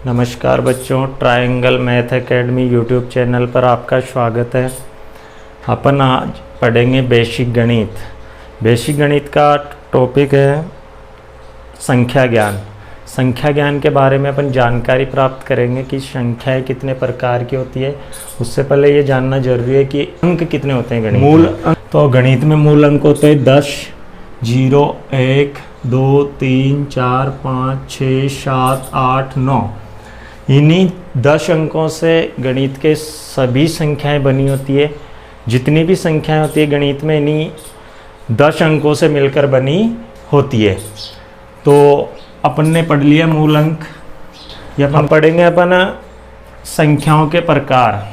नमस्कार बच्चों, triangle math academy YouTube channel पर आपका स्वागत है। अपन आज पढ़ेंगे बेसिक गणित। बेसिक गणित का टॉपिक है संख्या ज्ञान। संख्या ज्ञान के बारे में अपन जानकारी प्राप्त करेंगे कि संख्याएं कितने प्रकार की होती है। उससे पहले ये जानना जरूरी है कि अंक कितने होते हैं गणित मूल अंक। तो गणित में मूल अंक होते हैं 10, 0, 1, 2, 3, 4, 5, 6, 7, 8, 9। इन्हीं 10 अंकों से गणित के सभी संख्याएं बनी होती है। जितनी भी संख्याएं होती है गणित में इन्हीं 10 अंकों से मिलकर बनी होती है। तो अपन ने पढ़ लिया मूल अंक। ये अपन पढ़ेंगे अपन संख्याओं के प्रकार।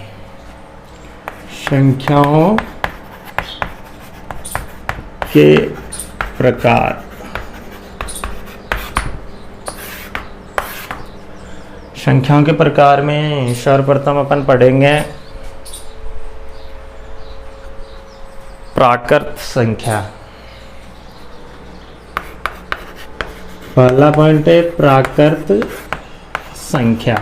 संख्याओं के प्रकार। संख्याओं के प्रकार में सर्वप्रथम अपन पढ़ेंगे प्राकृत संख्या। पहला पॉइंट है प्राकृत संख्या।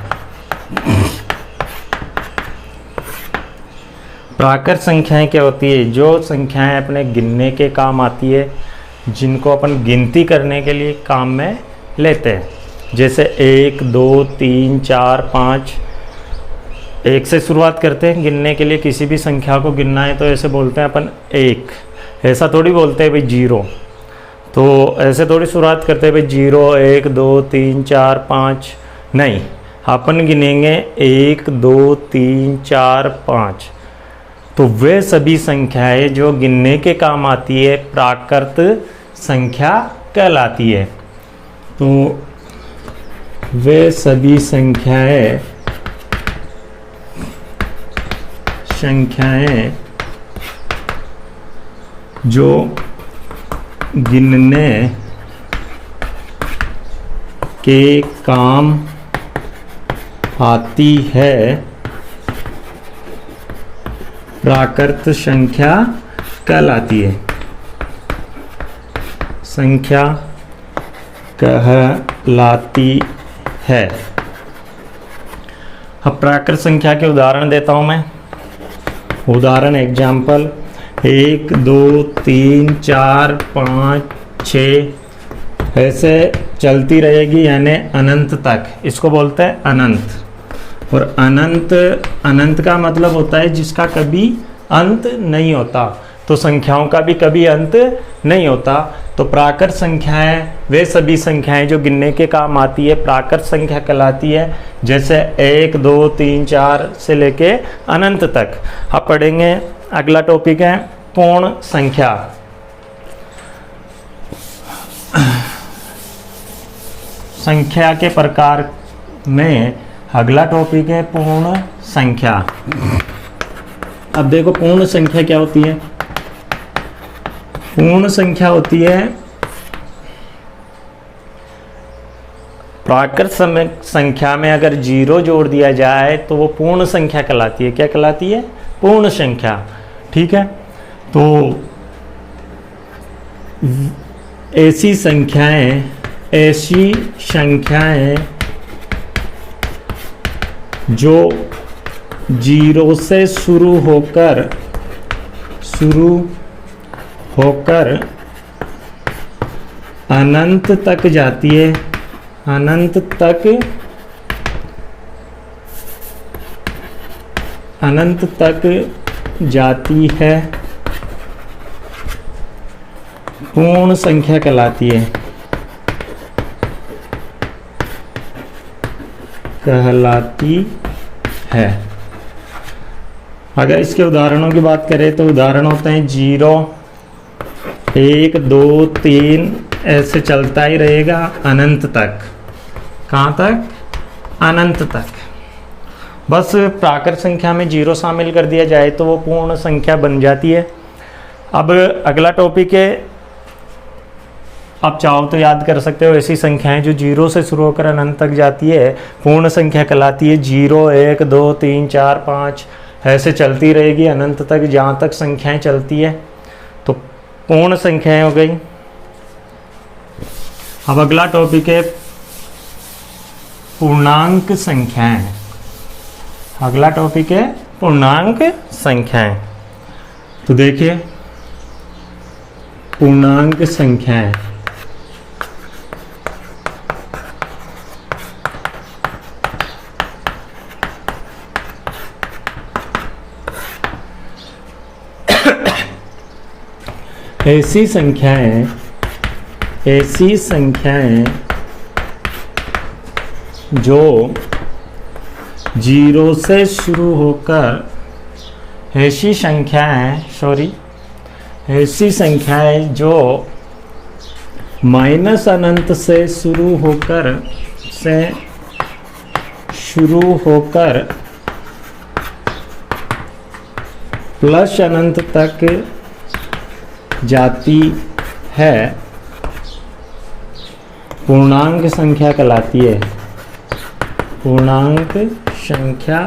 प्राकृत संख्याएं क्या होती है? जो संख्याएं अपने गिनने के काम आती है, जिनको अपन गिनती करने के लिए काम में लेते हैं। जैसे 1, 2, 3, 4, 5। 1 से शुरुआत करते हैं गिनने के लिए। किसी भी संख्या को गिनना है तो ऐसे बोलते हैं अपन 1। ऐसा थोड़ी बोलते हैं भाई 0। तो ऐसे थोड़ी शुरुआत करते हैं भाई 0, 1, 2, 3, 4, 5। नहीं, अपन गिनेंगे 1, 2, 3, 4, 5। तो वे सभी संख्याएं जो गिनने के काम आती है प्राकृत संख्या कहलाती है। तो वे सभी संख्याएं जो गिनने के काम आती है प्राकृत संख्या कहलाती है। संख्या कहलाती है। अब प्राकृत संख्या के उदाहरण देता हूं मैं। उदाहरण एग्जाम्पल 1, 2, 3, 4, 5, 6 ऐसे चलती रहेगी, यानी अनंत तक। इसको बोलते हैं अनंत। और अनंत का मतलब होता है जिसका कभी अंत नहीं होता। तो संख्याओं का भी कभी अंत नहीं होता। तो प्राकृत संख्याएं वे सभी संख्याएं जो गिनने के काम आती है प्राकृत संख्या कहलाती है। जैसे 1, 2, 3, 4 से लेके अनंत तक। अब पढ़ेंगे अगला टॉपिक है पूर्ण संख्या। संख्या के प्रकार में अगला टॉपिक है पूर्ण संख्या। अब देखो पूर्ण संख्या क्या होती है। पूर्ण संख्या होती है प्राकृत संख्या में अगर 0 जोड़ दिया जाए तो वो पूर्ण संख्या कहलाती है। क्या कहलाती है? पूर्ण संख्या। ठीक है। तो ऐसी संख्याएं जो 0 से शुरू होकर अनंत तक जाती है। अनंत तक जाती है पूर्ण संख्या कहलाती है। अगर इसके उदाहरणों की बात करें तो उदाहरण होते हैं 0, 1, 2, 3 ऐसे चलता ही रहेगा अनंत तक। कहाँ तक? अनंत तक। बस प्राकृत संख्या में 0 शामिल कर दिया जाए तो वो पूर्ण संख्या बन जाती है। अब अगला टॉपिक है, आप चाहो तो याद कर सकते हो, ऐसी संख्याएं जो 0 से शुरू होकर अनंत तक जाती है पूर्ण संख्या कहलाती है। 0, 1, 2, 3, 4, 5 ऐसे चलती रहेगी अनंत तक, जहाँ तक संख्याएं चलती है तो पूर्ण संख्याएं हो गई। अब अगला टॉपिक है पूर्णांक संख्याएं। अगला टॉपिक है पूर्णांक संख्याएं। तो देखिए पूर्णांक संख्याएं, ऐसी संख्याएं जो जीरो से शुरू होकर, ऐसी संख्याएं जो माइनस अनंत से शुरू होकर प्लस अनंत तक जाती है, पूर्णांक संख्या कहलाती है। पूर्णांक संख्या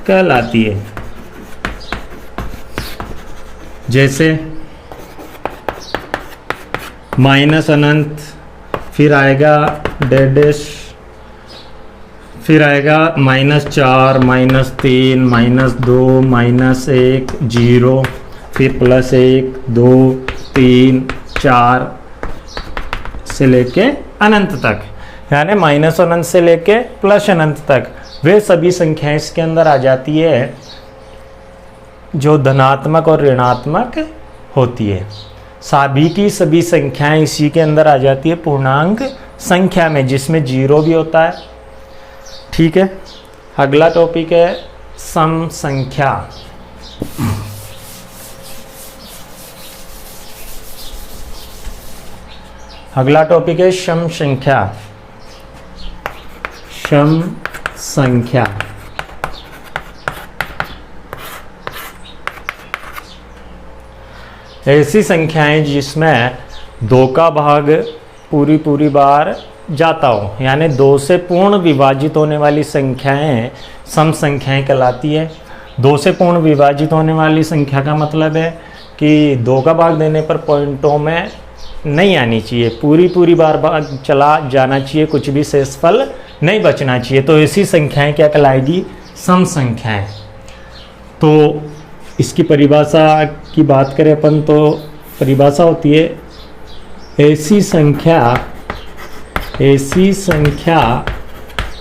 कहलाती है। जैसे माइनस अनंत, फिर आएगा डैश, फिर आएगा -4, -3, -2, -1, 0, फिर +1, 2, 3, 4 से लेके अनंत तक, यानी माइनस अनंत से लेके प्लस अनंत तक वे सभी संख्याएं इसके अंदर आ जाती है जो धनात्मक और ऋणात्मक होती है। सभी की सभी संख्याएं इसी के अंदर आ जाती है पूर्णांक संख्या में, जिसमें जीरो भी होता है। ठीक है, अगला टॉपिक है सम संख्या। अगला टॉपिक है सम संख्या। सम संख्या ऐसी संख्याएं जिसमें 2 का भाग पूरी बार जाता हो, यानी 2 से पूर्ण विभाजित होने वाली संख्याएं सम संख्याएं कहलाती है। 2 से पूर्ण विभाजित होने वाली संख्या का मतलब है कि 2 का भाग देने पर पॉइंटों में नहीं आनी चाहिए, पूरी बार भाग चला जाना चाहिए, कुछ भी शेषफल नहीं बचना चाहिए। तो ऐसी संख्याएं क्या कहलाएगी? सम संख्याएं। तो इसकी परिभाषा की बात करें अपन तो परिभाषा होती है ऐसी संख्या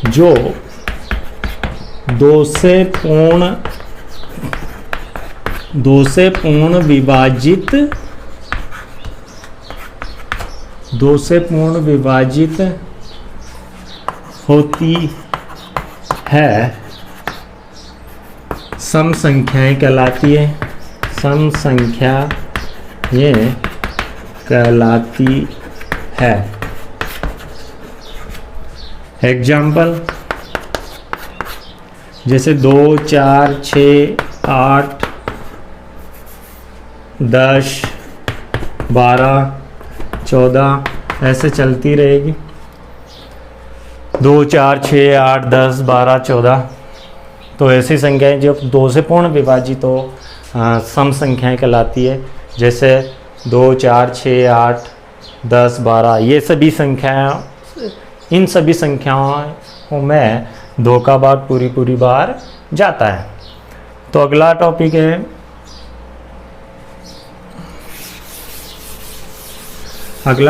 जो 2 से पूर्ण विभाजित होती है, सम संख्याएं कहलाती है। सम संख्या ये कहलाती है। एग्जाम्पल जैसे 2, 4, 6, 8, 10, 12, 14 ऐसे चलती रहेगी। 2, 4, 6, 8, 10, 12, 14 तो ऐसी संख्याएं जो 2 से पूर्ण विभाजित हो सम संख्याएं कहलाती है। जैसे 2, 4, 6, 8, 10, 12 ये सभी संख्याएं, इन सभी संख्याओं में 2 का भाग पूरी बार जाता है। तो अगला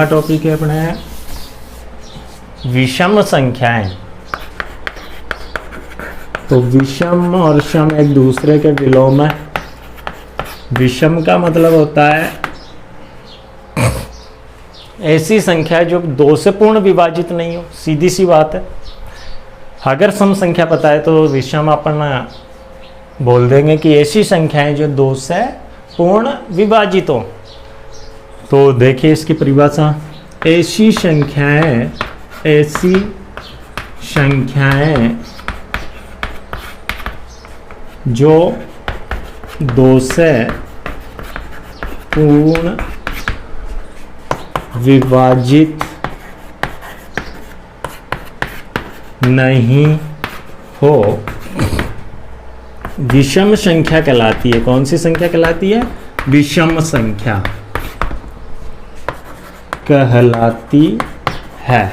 टॉपिक है अपने विषम संख्याएं। तो विषम और सम एक दूसरे के विलोम है। विषम का मतलब होता है ऐसी संख्या जो 2 से पूर्ण विभाजित नहीं हो, सीधी सी बात है। अगर सम संख्या पता है तो विषम अपन बोल देंगे कि ऐसी संख्याएं जो 2 से पूर्ण विभाजित हो। तो देखिए इसकी परिभाषा, ऐसी संख्याएं जो 2 से पूर्ण विभाजित नहीं हो विषम संख्या कहलाती है। कौन सी संख्या कहलाती है? विषम संख्या कहलाती है।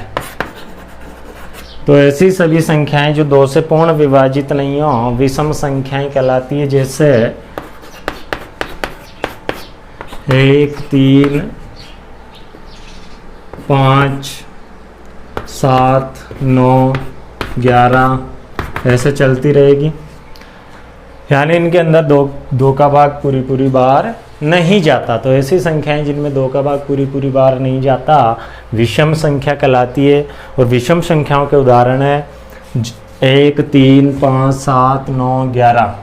तो ऐसी सभी संख्याएं जो 2 से पूर्ण विभाजित नहीं हो विषम संख्याएं कहलाती है। जैसे 1, 3, 5, 7, 9, 11 ऐसे चलती रहेगी, यानी इनके अंदर दो का भाग पूरी बार नहीं जाता। तो ऐसी संख्याएं जिनमें 2 का भाग पूरी बार नहीं जाता विषम संख्या कहलाती है। और विषम संख्याओं के उदाहरण है 1, 3, 5, 7, 9, 11।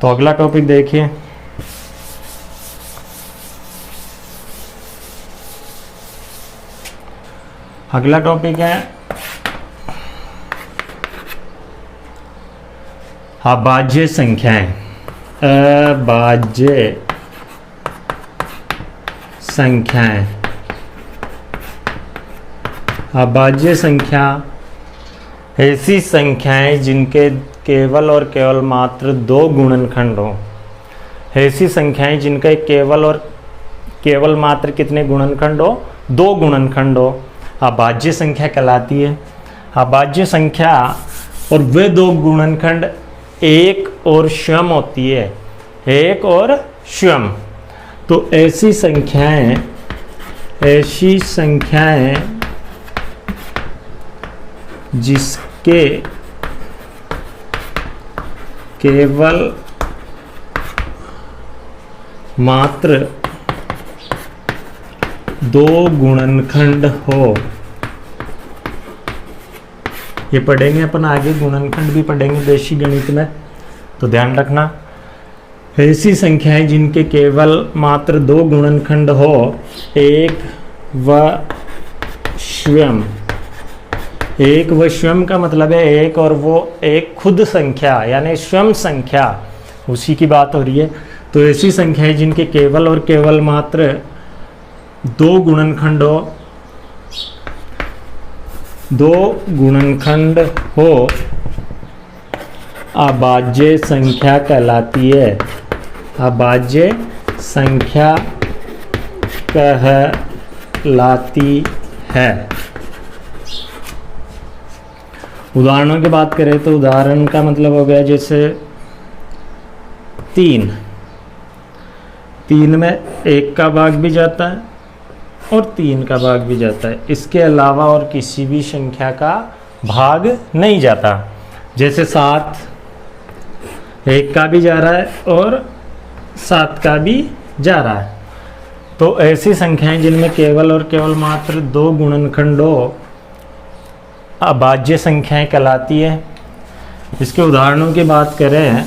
तो अगला टॉपिक देखिए, अगला टॉपिक है अभाज्य संख्याएं। अभाज्य संख्याएं। अभाज्य संख्या ऐसी संख्याएं जिनके केवल और केवल मात्र 2 गुणनखंड हो। ऐसी संख्याएं जिनके केवल और केवल मात्र कितने गुणनखंड हो? 2 गुणनखंड हो, अभाज्य संख्या कहलाती है। अभाज्य संख्या और वे 2 गुणनखंड एक और स्वयं होती है, एक और स्वयं। तो ऐसी संख्याएं जिसके केवल मात्र 2 गुणनखंड हो, ये पढ़ेंगे अपन आगे, गुणनखंड भी पढ़ेंगे बेसिक गणित में, तो ध्यान रखना। ऐसी संख्याएं जिनके केवल मात्र 2 गुणनखंड हो, एक व स्वयं। एक व स्वयं का मतलब है एक और वो एक खुद संख्या यानी स्वयं संख्या, उसी की बात हो रही है। तो ऐसी संख्याएं जिनके केवल और केवल मात्र 2 गुणनखंड हो, 2 गुणनखंड हो, अभाज्य संख्या कहलाती है। अभाज्य संख्या कहलाती है। उदाहरणों की बात करें तो उदाहरण का मतलब हो गया जैसे 3 में 1 का भाग भी जाता है और 3 का भाग भी जाता है, इसके अलावा और किसी भी संख्या का भाग नहीं जाता। जैसे 7 1 का भी जा रहा है और 7 का भी जा रहा है। तो ऐसी संख्याएं जिनमें केवल और केवल मात्र 2 गुणनखंड हो, अभाज्य संख्याएं कहलाती है। इसके उदाहरणों की बात करें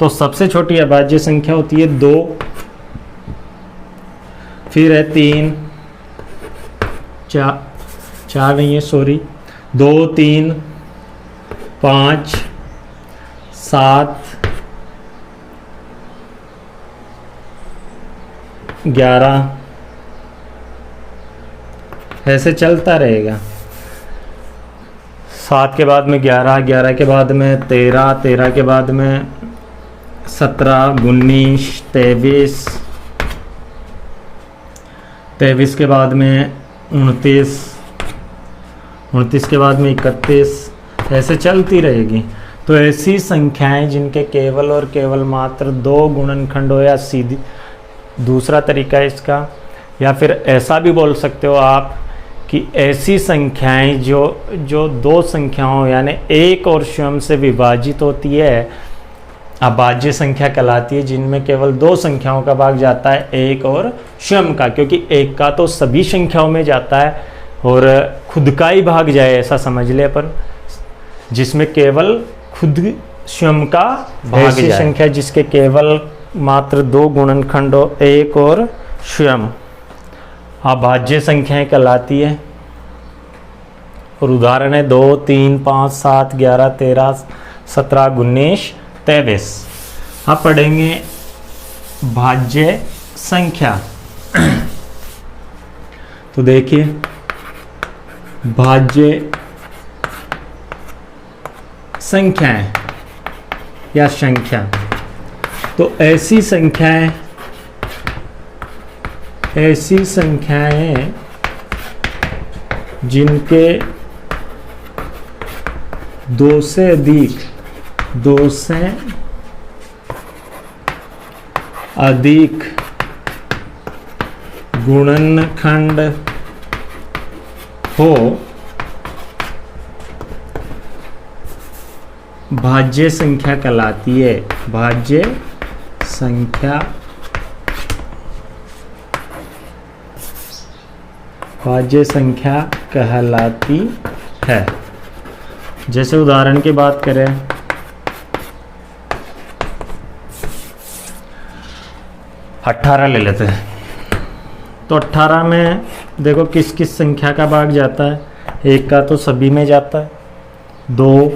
तो सबसे छोटी अभाज्य संख्या होती है 2, फिर है 3, 4 नहीं है सॉरी, 2, 3, 5, 7, 11 ऐसे चलता रहेगा। 7 के बाद में 11, 11 के बाद में 13, 13 के बाद में 17, 19, 23, 23 के बाद में 29, 29 के बाद में 31, ऐसे चलती रहेगी। तो ऐसी संख्याएं जिनके केवल और केवल मात्र 2 गुणनखंड हो, या सीधी दूसरा तरीका है इसका, या फिर ऐसा भी बोल सकते हो आप कि ऐसी संख्याएं जो 2 संख्याओं यानी एक और स्वयं से विभाजित होती है, अभाज्य संख्या कहलाती है। जिनमें केवल 2 संख्याओं का भाग जाता है, एक और स्वयं का, क्योंकि एक का तो सभी संख्याओं में जाता है और खुद का ही भाग जाए ऐसा समझ ले अपन, जिसमें केवल खुद स्वयं का भाग जाए। ऐसी संख्या जिसके केवल मात्र 2 गुणनखंड हो, एक और स्वयं, अभाज्य संख्याएं कहलाती है। और उदाहरण है 2, 3, 5, 7, 11, 13, 17, 19, 23। अब पढ़ेंगे भाज्य संख्या। तो देखिए भाज्य संख्याएं या संख्या, तो ऐसी संख्याएं जिनके दो से अधिक गुणनखंड हो भाज्य संख्या कहलाती है। भाज्य संख्या कहलाती है। जैसे उदाहरण की बात करें, 18 ले लेते हैं। तो 18 में देखो किस किस संख्या का भाग जाता है। एक का तो सभी में जाता है, 2,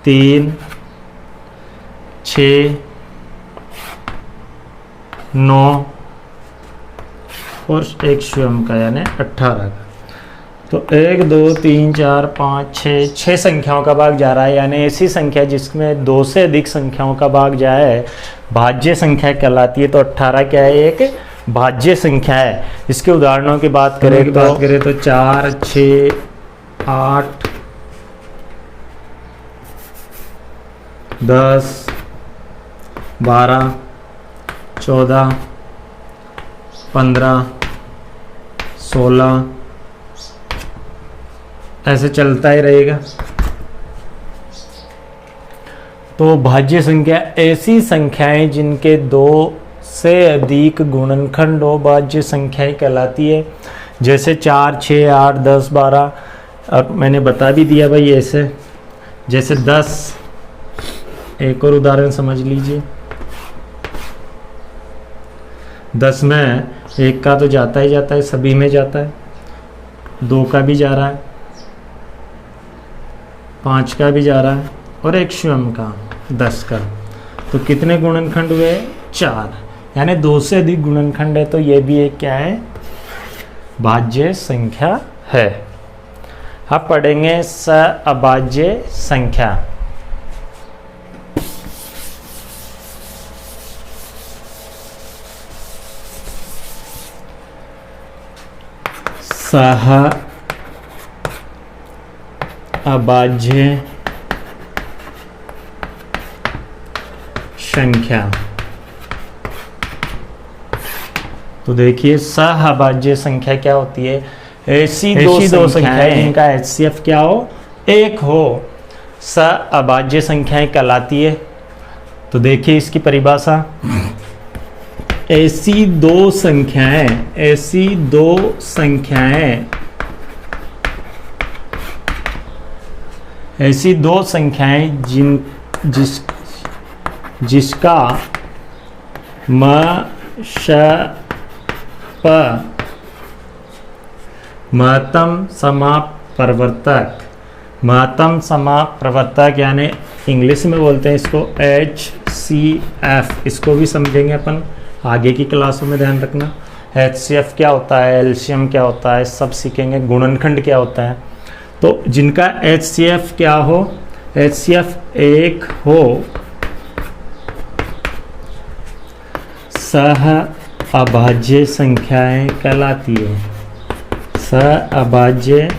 3, 6, 9 और एक स्वयं का यानी 18 का। तो 1, 2, 3, 4, 5, 6 संख्याओं का भाग जा रहा है। यानी ऐसी संख्या जिसमें 2 से अधिक संख्याओं का भाग जाए भाज्य संख्या कहलाती है। तो 18 क्या है? एक भाज्य संख्या है। इसके उदाहरणों की बात करें तो 4, 6, 8, 10, 12, 14, 15, 16 ऐसे चलता ही रहेगा। तो भाज्य संख्या ऐसी संख्याएं जिनके 2 से अधिक गुणनखंड हो भाज्य संख्याएं कहलाती है। जैसे 4, 6, 8, 10, 12 और मैंने बता भी दिया भाई ऐसे। जैसे 10, एक और उदाहरण समझ लीजिए। 10 में एक का तो जाता ही जाता है, सभी में जाता है। 2 का भी जा रहा है, 5 का भी जा रहा है और एक स्वयं का 10 का। तो कितने गुणनखंड हुए? 4। यानी 2 से अधिक गुणनखंड है। तो ये भी एक क्या है? भाज्य संख्या है। अब पढ़ेंगे सहअभाज्य संख्या। सहअभाज्य संख्या। तो देखिए सहअभाज्य संख्या क्या होती है? ऐसी दो संख्याएं जिनका HCF क्या हो? 1 हो, सहअभाज्य संख्याएं कहलाती है। तो देखिए इसकी परिभाषा, ऐसी दो संख्याएं जिसका महत्तम समापवर्तक यानी इंग्लिश में बोलते हैं इसको HCF। इसको भी समझेंगे अपन आगे की क्लासों में, ध्यान रखना। HCF क्या होता है, एलसीएम क्या होता है, सब सीखेंगे। गुणनखंड क्या होता है। तो जिनका HCF क्या हो? HCF 1 हो, सहअभाज्य संख्याएं कहलाती है। सहअभाज्य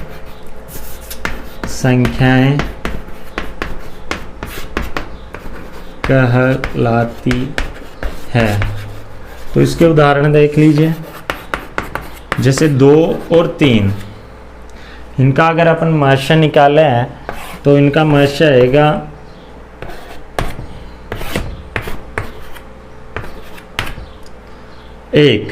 संख्याएं कहलाती है। तो इसके उदाहरण देख लीजिए। जैसे 2 और 3, इनका अगर अपन महर्षय निकाले हैं तो इनका महर्षय आएगा 1।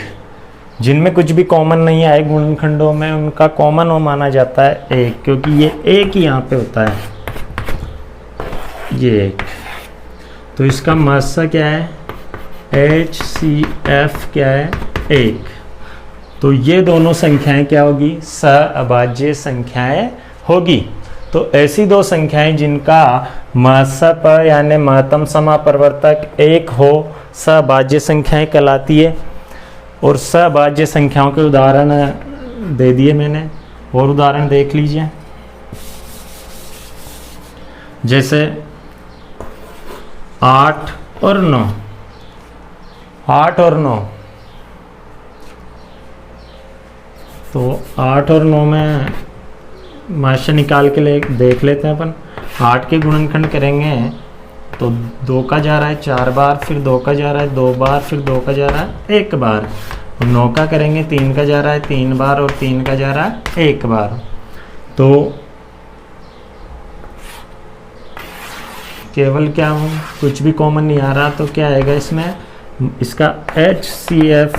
जिनमें कुछ भी कॉमन नहीं आए गुणनखंडों में, उनका कॉमन वो माना जाता है 1, क्योंकि ये 1 ही यहाँ पे होता है, ये 1। तो इसका महर्षय क्या है? HCF क्या है? 1। तो ये दोनों संख्याएं क्या होगी? सहअभाज्य संख्याएं होगी। तो ऐसी दो संख्याएं जिनका महत्तम यानी महत्तम समापवर्तक 1 हो, सहअभाज्य संख्याएं कहलाती है। और सहअभाज्य संख्याओं के उदाहरण दे दिए मैंने, और उदाहरण देख लीजिए। जैसे 8 और 9, 8 और 9। तो 8 और 9 में महर्षय निकाल के देख लेते हैं अपन। 8 के गुणनखंड करेंगे तो 2 का जा रहा है 4 बार, फिर 2 का जा रहा है 2 बार, फिर 2 का जा रहा है 1 बार। 9 का करेंगे 3 का जा रहा है 3 बार और 3 का जा रहा है 1 बार। तो केवल क्या हो, कुछ भी कॉमन नहीं आ रहा, तो क्या आएगा इसमें, इसका HCF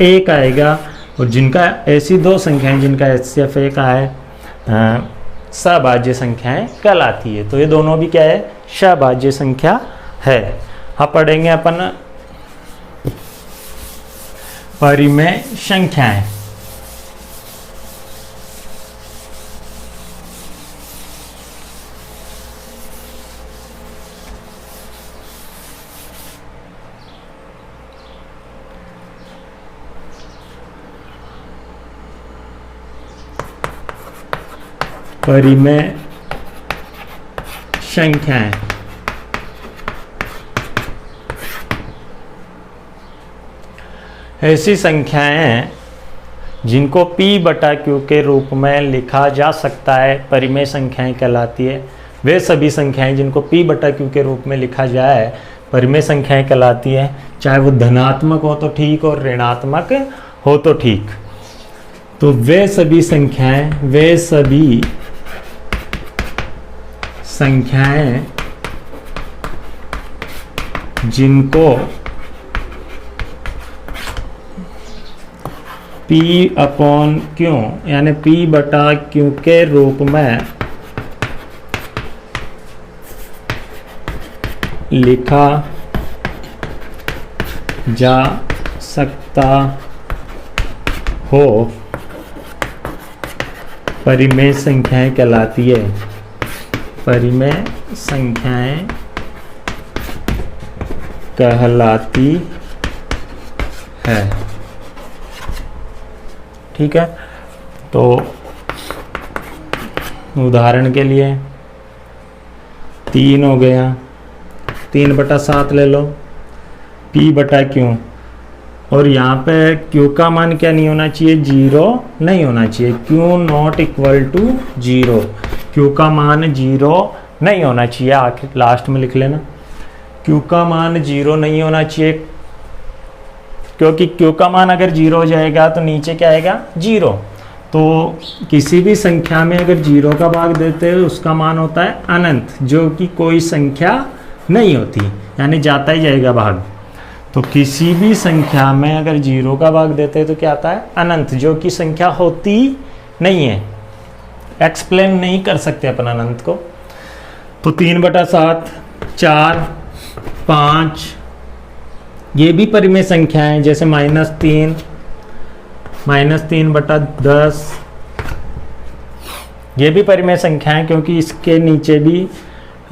1 आएगा। और जिनका ऐसी 2 संख्याएं जिनका HCF 1 है सभाज्य संख्याएं कहलाती है। तो ये दोनों भी क्या है, सभाज्य संख्या है। अब पढ़ेंगे अपन परिमेय संख्याएं। परिमेय संख्याएं ऐसी संख्याएं हैं जिनको P/Q के रूप में लिखा जा सकता है, परिमेय संख्याएं कहलाती है। वे सभी संख्याएं जिनको P/Q के रूप में लिखा जाए परिमेय संख्याएं कहलाती है, चाहे वो धनात्मक हो तो ठीक और ऋणात्मक हो तो ठीक। तो वे सभी संख्याएं जिनको P/Q यानी P/Q के रूप में लिखा जा सकता हो परिमेय संख्याएं कहलाती है। परिमेय संख्याएं कहलाती है। ठीक है, तो उदाहरण के लिए 3 हो गया, 3/7 ले लो P/Q। और यहाँ पे Q का मान क्या नहीं होना चाहिए, 0 नहीं होना चाहिए। Q not equal to 0, Q का मान 0 नहीं होना चाहिए। आखिर लास्ट में लिख लेना Q का मान 0 नहीं होना चाहिए, क्योंकि Q का मान अगर 0 हो जाएगा तो नीचे क्या आएगा, 0। तो किसी भी संख्या में अगर 0 का भाग देते हैं उसका मान होता है अनंत, जो कि कोई संख्या नहीं होती, यानी जाता ही जाएगा भाग। तो किसी भी संख्या में अगर 0 का भाग देते हैं तो क्या आता है, अनंत, जो कि संख्या होती नहीं है। एक्सप्लेन नहीं कर सकते अपन अनंत को। तो 3/7, 4, 5 ये भी परिमेय संख्या है, जैसे -3, -3/10 ये भी परिमेय संख्या है, क्योंकि इसके नीचे भी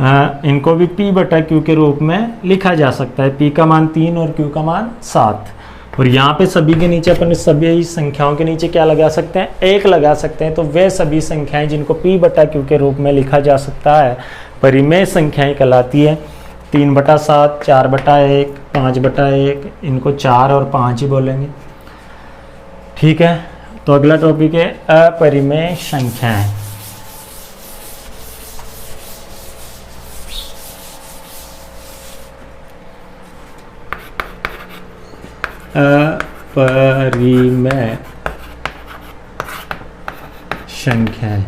इनको भी P/Q के रूप में लिखा जा सकता है। P का मान 3 और Q का मान 7। और यहाँ पे सभी के नीचे अपन सभी संख्याओं के नीचे क्या लगा सकते हैं, 1 लगा सकते हैं। तो वे सभी संख्याएं जिनको P/Q के रूप में लिखा जा सकता है परिमेय संख्याएं कहलाती है। 3/7, 4/1, 5/1, इनको 4 और 5 ही बोलेंगे। ठीक है, तो अगला टॉपिक है अपरिमेय संख्याएं। अपरिमेय संख्याएं,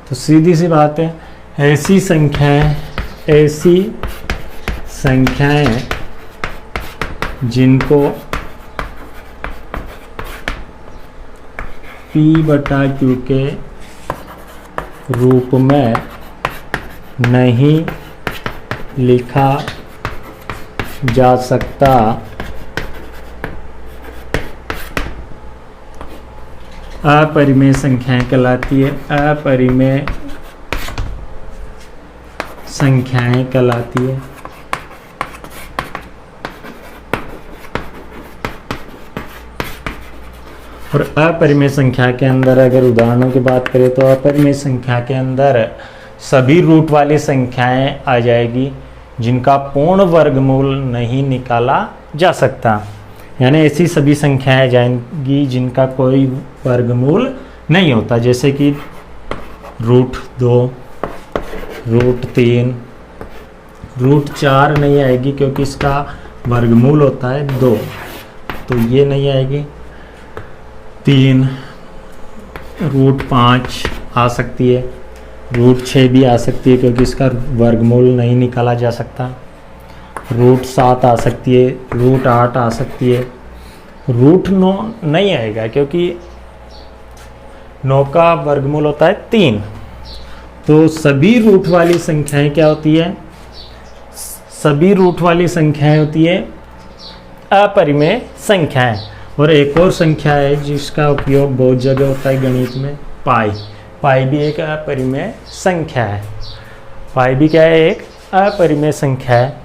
तो सीधी सी बात है, ऐसी संख्याएं जिनको P/Q के रूप में नहीं लिखा जा सकता अपरिमेय संख्याएं कहलाती है। अपरिमेय संख्याएं कहलाती है। और अपरिमेय संख्या के अंदर अगर उदाहरणों की बात करें तो अपरिमेय संख्या के अंदर सभी रूट वाली संख्याएं आ जाएगी जिनका पूर्ण वर्गमूल नहीं निकाला जा सकता, यानी ऐसी सभी संख्याएं जाएंगी जिनका कोई वर्गमूल नहीं होता, जैसे कि √2, √3, √4 नहीं आएगी क्योंकि इसका वर्गमूल होता है 2, तो ये नहीं आएगी। 3, √5 आ सकती है, √6 भी आ सकती है क्योंकि इसका वर्गमूल नहीं निकाला जा सकता। √7 आ सकती है, √8 आ सकती है। √9 नहीं आएगा क्योंकि 9 का वर्गमूल होता है 3। तो सभी रूट वाली संख्याएं क्या होती है? सभी रूट वाली संख्याएं होती है अपरिमेय संख्याएं। और एक और संख्या है जिसका उपयोग बहुत जगह होता है गणित में, पाई। पाई भी एक अपरिमेय संख्या है। पाई भी क्या है? एक अपरिमेय संख्या है।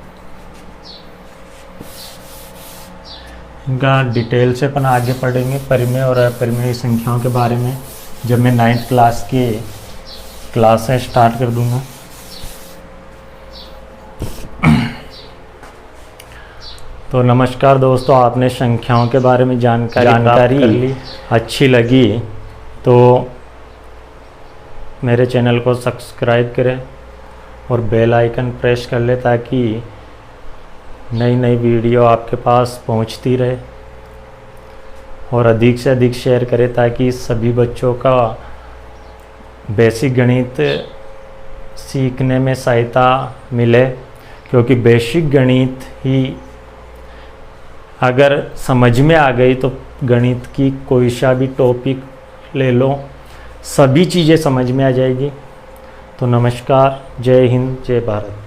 इनका डिटेल से अपन आगे पढ़ेंगे परिमेय और अपरिमेय संख्याओं के बारे में, जब मैं 9th क्लास के क्लासें स्टार्ट कर दूंगा। तो नमस्कार दोस्तों, आपने संख्याओं के बारे में जानकारी अच्छी लगी तो मेरे चैनल को सब्सक्राइब करें और बेल आइकन प्रेस कर ले ताकि नई नई वीडियो आपके पास पहुंचती रहे, और अधिक से अधिक शेयर करें ताकि सभी बच्चों का बेसिक गणित सीखने में सहायता मिले। क्योंकि बेसिक गणित ही अगर समझ में आ गई तो गणित की कोई सा भी टॉपिक ले लो, सभी चीज़ें समझ में आ जाएगी। तो नमस्कार, जय हिंद, जय भारत।